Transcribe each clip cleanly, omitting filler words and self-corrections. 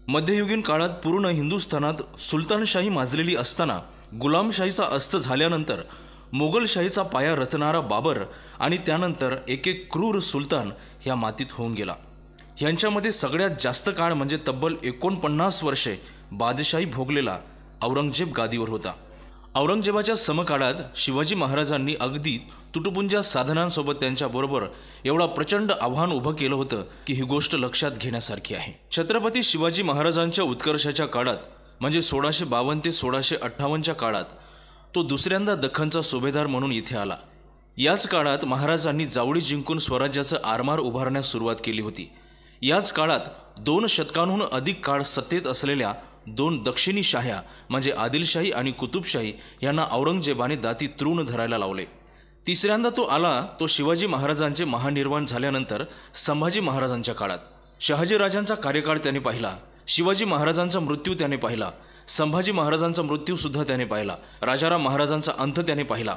मध्ययुगीन काळात पूर्ण हिंदुस्थानात सुलतानशाही माजलेली असताना गुलामशाहीचा अस्त झाल्यानंतर मोगलशाहीचा पाया रचणारा बाबर आणि त्यानंतर एक एक क्रूर सुलतान ह्या मातीत होऊन गेला। ह्यांच्यामध्ये सगळ्यात जास्त काळ म्हणजे तब्बल 49 वर्षे बादशाही भोगलेला औरंगजेब गादीवर होता। औरंगजेबाच्या समकाळात शिवाजी महाराजांनी अगदी तुटपुंज्या साधनांसोबत त्यांच्याबरोबर एवढा प्रचंड आव्हान उभं केलं होतं की ही गोष्ट लक्षात घेण्यासारखी आहे। छत्रपती शिवाजी महाराजांच्या उत्कर्षाच्या काळात म्हणजे 1652 ते 1658च्या काळात तो दुसऱ्यांदा दख्खनचा सुभेदार म्हणून इथे आला। याच काळात महाराजांनी जावळी जिंकून स्वराज्याचं आरमार उभारण्यास सुरुवात केली होती। याच काळात 2 शतकांहून अधिक काळ सत्तेत असलेल्या 2 दक्षिणी शाह्या म्हणजे आदिलशाही आणि कुतुबशाही यांना औरंगजेबाने दाती तृण धरायला लावले। तिसऱ्यांदा तो आला तो शिवाजी महाराजांचे महानिर्वाण झाल्यानंतर संभाजी महाराजांच्या काळात। शहाजीराजांचा कार्यकाळ त्याने पाहिला, शिवाजी महाराजांचा मृत्यू त्याने पाहिला, संभाजी महाराजांचा मृत्यू सुद्धा त्याने पाहिला, राजाराम महाराजांचा अंत त्याने पाहिला,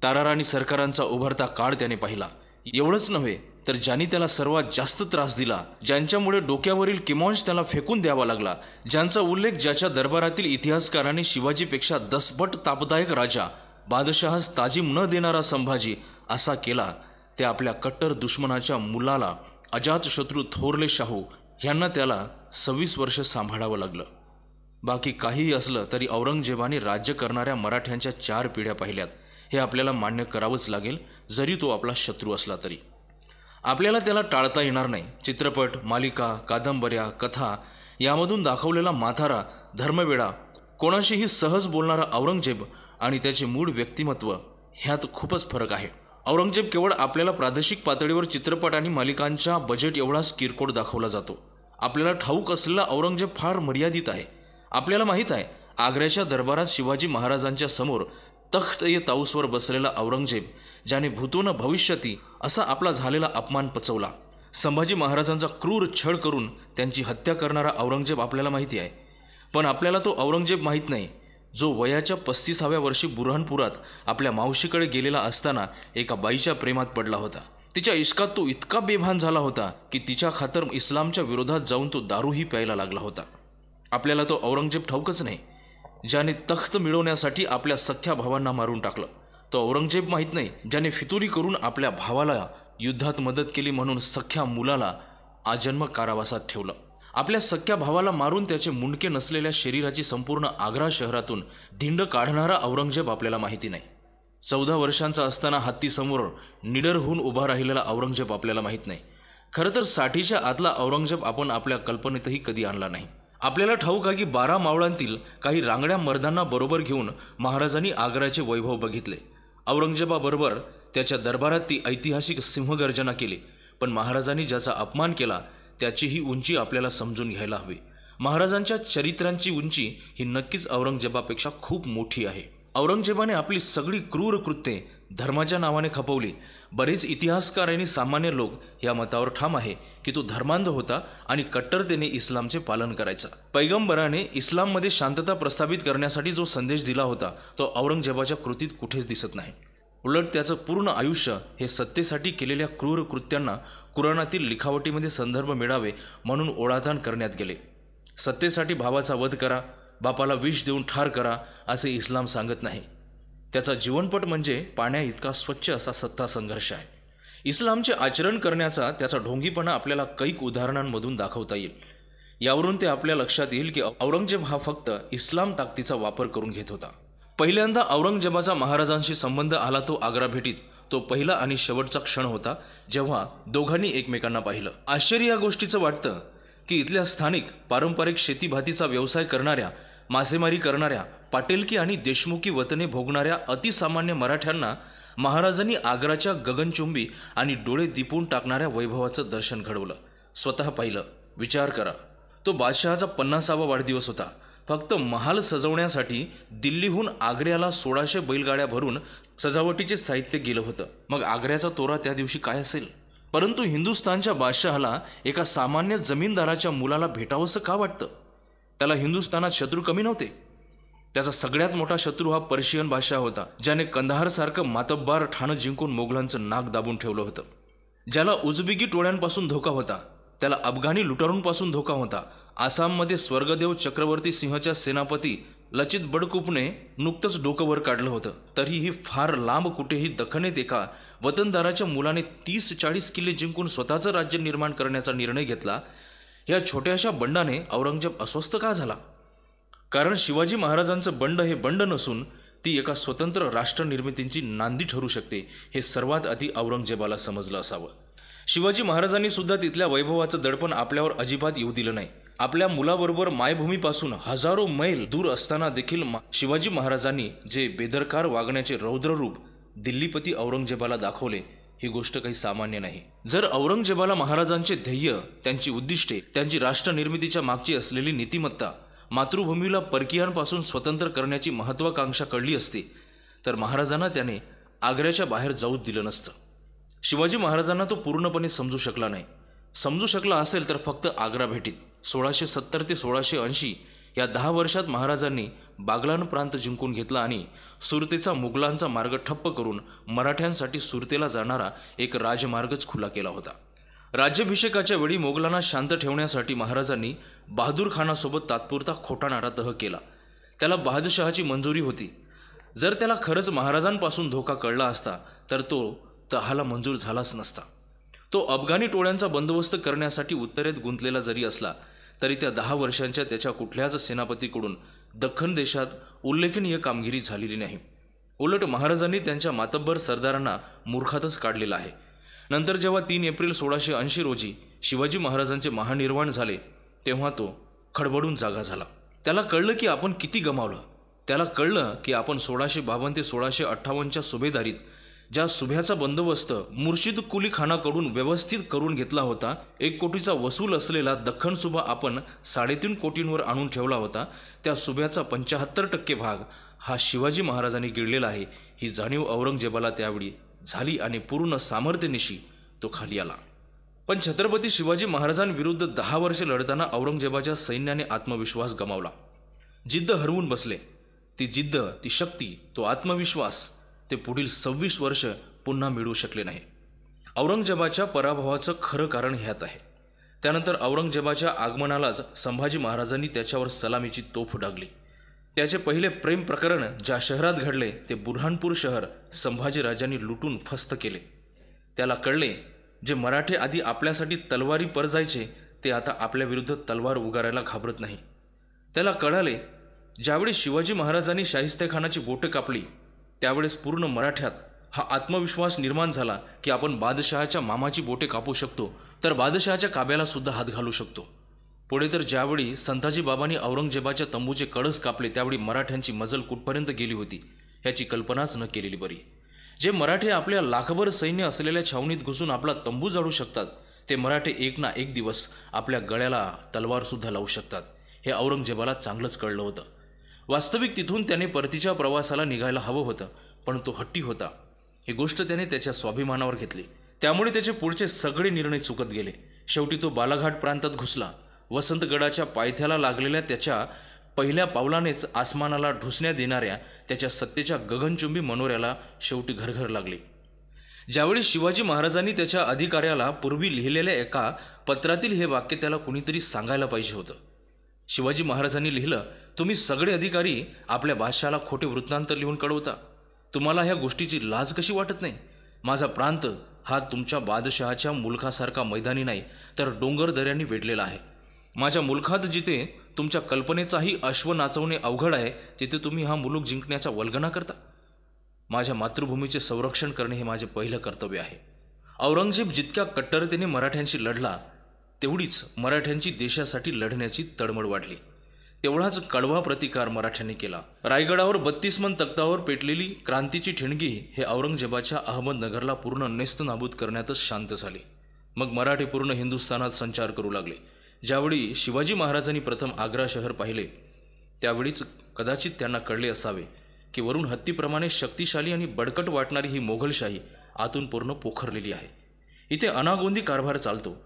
ताराराणी सरकारांचा उभरता काळ त्याने पाहिला। एवढंच नव्हे तर ज्यांनी त्याला सर्वात जास्त त्रास दिला, ज्यांच्यामुळे डोक्यावरील किमॉन्स त्याला फेकून द्यावा लागला, ज्यांचा उल्लेख ज्याच्या दरबारातील इतिहासकारांनी शिवाजीपेक्षा 10 पट तापदायक राजा, बादशहास ताजीम न देणारा संभाजी असा केला, ते आपल्या कट्टर दुश्मनाच्या मुलाला अजातशत्रू थोरले शाहू ह्यांना त्याला 26 वर्ष सांभाळावं लागलं। बाकी काहीही असलं तरी औरंगजेबाने राज्य करणाऱ्या मराठ्यांच्या 4 पिढ्या पाहिल्यात हे आपल्याला मान्य करावंच लागेल, जरी तो आपला शत्रू असला तरी। आपल्याला त्याला टाळता येणार नाही। चित्रपट, मालिका, कादंबऱ्या, कथा यामधून दाखवलेला माथारा, धर्मवेडा, कोणाशीही सहज बोलणारा औरंगजेब आणि त्याचे मूळ व्यक्तिमत्व ह्यात खूपच फरक आहे। औरंगजेब केवळ आपल्याला प्रादेशिक पातळीवर चित्रपट आणि मालिकांच्या बजेट एवढाच किरकोळ दाखवला जातो। आपल्याला ठाऊक असलेला औरंगजेब फार मर्यादित आहे। आपल्याला माहीत आहे आग्र्याच्या दरबारात शिवाजी महाराजांच्या समोर तख्त-ए-ताऊसवर बसलेला औरंगजेब ज्याने भूतोन भविष्यती असा आपला झालेला अपमान पचवला। संभाजी महाराजांचा क्रूर छळ करून त्यांची हत्या करणारा औरंगजेब आपल्याला माहिती आहे, पण आपल्याला तो औरंगजेब माहीत नाही जो वयाच्या 35व्या वर्षी बुऱ्हाणपुरात आपल्या मावशीकडे गेलेला असताना एका बाईच्या प्रेमात पडला होता। तिच्या इश्कात तो इतका बेभान झाला होता की तिच्या खातर इस्लामच्या विरोधात जाऊन तो दारूही प्यायला लागला होता। आपल्याला तो औरंगजेब ठाऊकच नाही ज्याने तख्त मिळवण्यासाठी आपल्या सख्ख्या भावांना मारून टाकलं। तो औरंगजेब माहीत नाही ज्याने फितुरी करून आपल्या भावाला युद्धात मदत केली म्हणून सख्ख्या मुलाला आजन्म कारावासात ठेवलं। आपल्या सख्ख्या भावाला मारून त्याचे मुंडके नसलेल्या शरीराची संपूर्ण आग्रा शहरातून धिंड काढणारा औरंगजेब आपल्याला माहिती नाही। 14 वर्षांचा असताना हत्तीसमोर निडर होऊन उभा राहिलेला औरंगजेब आपल्याला माहीत नाही। खरं तर 60च्या आतला औरंगजेब आपण आपल्या कल्पनेतही कधी आणला नाही। आपल्याला ठाऊक आहे की 12 मावळांतील काही रांगड्या मर्दांना बरोबर घेऊन महाराजांनी आग्र्याचे वैभव बघितले। औरंगजेबाबरोबर त्याच्या दरबारात ती ऐतिहासिक सिंहगर्जना केली, पण महाराजांनी ज्याचा अपमान केला त्याचीही उंची आपल्याला समजून घ्यायला हवी। महाराजांच्या चरित्रांची उंची ही नक्कीच औरंगजेबापेक्षा खूप मोठी आहे। औरंगजेबाने आपली सगळी क्रूर कृत्ये धर्माच्या नावाने खपवली। बरेच इतिहासकार आणि सामान्य लोक या मतावर ठाम आहे की तो धर्मांध होता आणि कट्टरतेने इस्लामचे पालन करायचा। पैगंबराने इस्लाममध्ये शांतता प्रस्थापित करण्यासाठी जो संदेश दिला होता तो औरंगजेबाच्या कृतीत कुठेच दिसत नाही। उलट त्याचं पूर्ण आयुष्य हे सत्तेसाठी केलेल्या क्रूर कृत्यांना कुराणातील लिखावटीमध्ये संदर्भ मिळावे म्हणून ओढाताण करण्यात गेले। सत्तेसाठी भावाचा वध करा, बापाला विष देऊन ठार करा असे इस्लाम सांगत नाही। त्याचा जीवनपट म्हणजे पाण्या इतका स्वच्छ असा सत्ता संघर्ष आहे। इस्लामचे आचरण करण्याचा त्याचा ढोंगीपणा आपल्याला कैक उदाहरणांमधून दाखवता येईल। यावरून ते आपल्या लक्षात येईल की औरंगजेब हा फक्त इस्लाम ताकदीचा वापर करून घेत होता। पहिल्यांदा औरंगजेबाचा महाराजांशी संबंध आला तो आग्रा भेटीत। तो पहिला आणि शेवटचा क्षण होता जेव्हा दोघांनी एकमेकांना पाहिलं। आश्चर्य या गोष्टीचं वाटतं की इथल्या स्थानिक पारंपरिक शेतीभातीचा व्यवसाय करणाऱ्या, मासेमारी करणाऱ्या, पाटेलकी आणि देशमुखी वतने भोगणाऱ्या अतिसामान्य मराठ्यांना महाराजांनी आग्राच्या गगनचुंबी आणि डोळे दिपवून टाकणाऱ्या वैभवाचं दर्शन घडवलं। स्वतः पाहिलं। विचार करा, तो बादशहाचा 50वा वाढदिवस होता। फक्त महाल सजवण्यासाठी दिल्लीहून आग्र्याला 1600 बैलगाड्या भरून सजावटीचे साहित्य गेलं होतं। मग आग्र्याचा तोरा त्या दिवशी काय असेल? परंतु हिंदुस्थानच्या बादशहाला एका सामान्य जमीनदाराच्या मुलाला भेटावंसं का वाटतं? त्याला हिंदुस्थानात शत्रू कमी नव्हते। त्याचा सगळ्यात मोठा शत्रू हा पर्शियन बादशाह होता, ज्याने कंदाहारसारखं मातब्बार ठाणं जिंकून मोगलांचं नाक दाबून ठेवलं होतं। ज्याला उझबेकी टोळ्यांपासून धोका होता, त्याला अफगाणी लुटारूंपासून धोका होता, आसाममध्ये स्वर्गदेव चक्रवर्ती सिंहच्या सेनापती लचित बडकुपने नुकतंच डोकं वर काढलं होतं. तरीही फार लांब कुठेही दखनेत एका वतनदाराच्या मुलाने 30-40 किल्ले जिंकून स्वतःचं राज्य निर्माण करण्याचा निर्णय घेतला. या छोट्याशा बंडाने औरंगजेब अस्वस्थ का झाला? कारण शिवाजी महाराजांचं बंड हे बंड नसून ती एका स्वतंत्र राष्ट्र निर्मितीची नांदी ठरू शकते हे सर्वात आधी औरंगजेबाला समजलं असावं. शिवाजी महाराजांनी सुद्धा तिथल्या वैभवाचं दडपण आपल्यावर अजिबात येऊ दिलं नाही. आपल्या मुलाबरोबर मायभूमीपासून हजारो मैल दूर असताना देखील शिवाजी महाराजांनी जे बेदरकार वागण्याचे रौद्ररूप दिल्लीपती औरंगजेबाला दाखवले ही गोष्ट काही सामान्य नाही. जर औरंगजेबाला महाराजांचे ध्येय, त्यांची उद्दिष्टे, त्यांची राष्ट्र निर्मितीच्या मागची असलेली नीतिमत्ता, मातृभूमीला परकीयांपासून स्वतंत्र करण्याची महत्त्वाकांक्षा कळली असती तर महाराजांना त्याने आग्र्याच्या बाहेर जाऊच दिलं नसतं. शिवाजी महाराजांना तो पूर्णपणे समजू शकला नाही. समजू शकला असेल तर फक्त आग्रा भेटीत 1670 ते 1680 या 10 वर्षात महाराजांनी बागलान प्रांत जिंकून घेतला आणि सुरतेचा मुघलांचा मार्ग ठप्प करून मराठ्यांसाठी सुरतेला जाणारा एक राजमार्गच खुला केला होता. राज्याभिषेकाच्या वेळी मोगलांना शांत ठेवण्यासाठी महाराजांनी बहादूर खानासोबत तात्पुरता खोटानाडा तह केला. त्याला बहादशहाची मंजुरी होती. जर त्याला खरंच महाराजांपासून धोका कळला असता तर तो तहाला मंजूर झालाच नसता. तो अफगाणी टोळ्यांचा बंदोबस्त करण्यासाठी उत्तरेत गुंतलेला जरी असला तरी त्या 10 वर्षांच्या त्याच्या कुठल्याच सेनापतीकडून दख्खन देशात उल्लेखनीय कामगिरी झालेली नाही. उलट महाराजांनी त्यांच्या मातब्बर सरदारांना मूर्खातच काढलेला आहे. नंतर जेव्हा 3 एप्रिल 1680 रोजी शिवाजी महाराजांचे महानिर्वाण झाले तेव्हा तो खडबडून जागा झाला. त्याला कळलं की आपण किती गमावलं. त्याला कळलं की आपण 1652 ते 1658च्या सुभेदारीत ज्या सुभ्याचा बंदोबस्त मुर्शिद कुली खानाकडून व्यवस्थित करून घेतला होता, 1 कोटीचा वसूल असलेला दख्खन सुभा आपण 3.5 कोटींवर आणून ठेवला होता, त्या सुभ्याचा 75% भाग हा शिवाजी महाराजांनी गिळलेला आहे ही जाणीव औरंगजेबाला त्यावेळी झाली आणि पूर्ण सामर्थ्यनिशी तो खाली आला. पण छत्रपती शिवाजी महाराजांविरुद्ध 10 वर्षे लढताना औरंगजेबाच्या सैन्याने आत्मविश्वास गमावला. जिद्द हरवून बसले. ती जिद्द, ती शक्ती, तो आत्मविश्वास ते पुढील 26 वर्ष पुन्हा मिळवू शकले नाही. औरंगजेबाच्या पराभवाचं खरं कारण ह्यात आहे. त्यानंतर औरंगजेबाच्या आगमनालाच संभाजी महाराजांनी त्याच्यावर सलामीची तोफ डागली. त्याचे पहिले प्रेम प्रकरण ज्या शहरात घडले ते बुऱ्हाणपूर शहर संभाजीराजांनी लुटून फस्त केले. त्याला कळले जे मराठे आधी आपल्यासाठी तलवारी परजायचे ते आता आपल्याविरुद्ध तलवार उगारायला घाबरत नाही. त्याला कळाले ज्यावेळी शिवाजी महाराजांनी शाहिस्तेखानाची बोटं कापली त्यावेळेस पूर्ण मराठ्यात हा आत्मविश्वास निर्माण झाला की आपण बादशहाच्या मामाची बोटे कापू शकतो तर बादशहाच्या काब्याला सुद्धा हात घालू शकतो. पुढे तर ज्यावेळी संताजी बाबांनी औरंगजेबाच्या तंबूचे कळस कापले त्यावेळी मराठ्यांची मजल कुठपर्यंत गेली होती याची कल्पनाच न केलेली बरी. जे मराठे आपल्या लाखभर सैन्य असलेल्या छावणीत घुसून आपला तंबू जाळू शकतात ते मराठे एक ना एक दिवस आपल्या गळ्याला तलवारसुद्धा लावू शकतात हे औरंगजेबाला चांगलंच कळलं होतं. वास्तविक तिथून त्याने परतीच्या प्रवासाला निघायला हवं होतं पण तो हट्टी होता. ही गोष्ट त्याने त्याच्या स्वाभिमानावर घेतली. त्यामुळे त्याचे पुढचे सगळे निर्णय चुकत गेले. शेवटी तो बालाघाट प्रांतात घुसला. वसंतगडाच्या पायथ्याला लागलेल्या त्याच्या पहिल्या पावलानेच आसमानाला ढुसण्या देणाऱ्या त्याच्या सत्तेच्या गगनचुंबी मनोऱ्याला शेवटी घरघर लागले. ज्यावेळी शिवाजी महाराजांनी त्याच्या अधिकाऱ्याला पूर्वी लिहिलेल्या एका पत्रातील हे वाक्य त्याला कुणीतरी सांगायला पाहिजे होतं. शिवाजी महाराजांनी लिहिलं, तुम्ही सगळे अधिकारी आपल्या बादशहाला खोटे वृत्तांत लिहून कळवता. तुम्हाला ह्या गोष्टीची लाज कशी वाटत नाही? माझा प्रांत हा तुमच्या बादशहाच्या मुलखासारखा मैदानी नाही तर डोंगर दऱ्यांनी वेढलेला आहे. माझ्या मुलखात जिथे तुमच्या कल्पनेचाही अश्व नाचवणे अवघड आहे तिथे तुम्ही हा मुलूक जिंकण्याचा वल्गना करता. माझ्या मातृभूमीचे संरक्षण करणे हे माझे पहिलं कर्तव्य आहे. औरंगजेब जितक्या कट्टरतेने मराठ्यांशी लढला तेवढीच मराठ्यांची देशासाठी लढण्याची तळमळ वाढली. तेवढाच कडवा प्रतिकार मराठ्यांनी केला. रायगडावर 32 मन तख्तावर पेटलेली क्रांतीची ठिणगी हे औरंगजेबाच्या अहमदनगरला पूर्ण नेस्तनाबूत करण्यातच शांत झाली. मग मराठे पूर्ण हिंदुस्थानात संचार करू लागले. ज्यावेळी शिवाजी महाराजांनी प्रथम आग्रा शहर पाहिले त्यावेळीच कदाचित त्यांना कळले असावे की वरून हत्तीप्रमाणे शक्तिशाली आणि बडकट वाटणारी ही मोघलशाही आतून पूर्ण पोखरलेली आहे. इथे अनागोंदी कारभार चालतो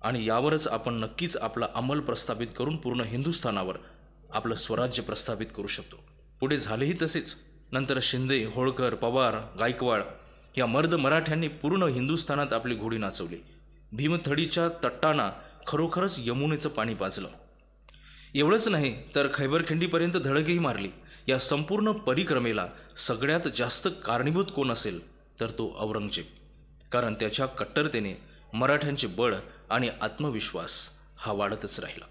आणि यावरच आपण नक्कीच आपला अंमल प्रस्थापित करून पूर्ण हिंदुस्थानावर आपलं स्वराज्य प्रस्थापित करू शकतो. पुढे झालेही तसेच. नंतर शिंदे, होळकर, पवार, गायकवाड या मर्द मराठ्यांनी पूर्ण हिंदुस्थानात आपली घोडी नाचवली. भीमथडीच्या तटांना खरोखरच यमुनेचं पाणी पाजलं. एवढंच नाही तर खैबर खिंडीपर्यंत धडकही मारली. या संपूर्ण परिक्रमेला सगळ्यात जास्त कारणीभूत कोण असेल तर तो औरंगजेब. कारण त्याच्या कट्टरतेने मराठ्यांचे बळ आणि आत्मविश्वास हा वाढतच राहिला.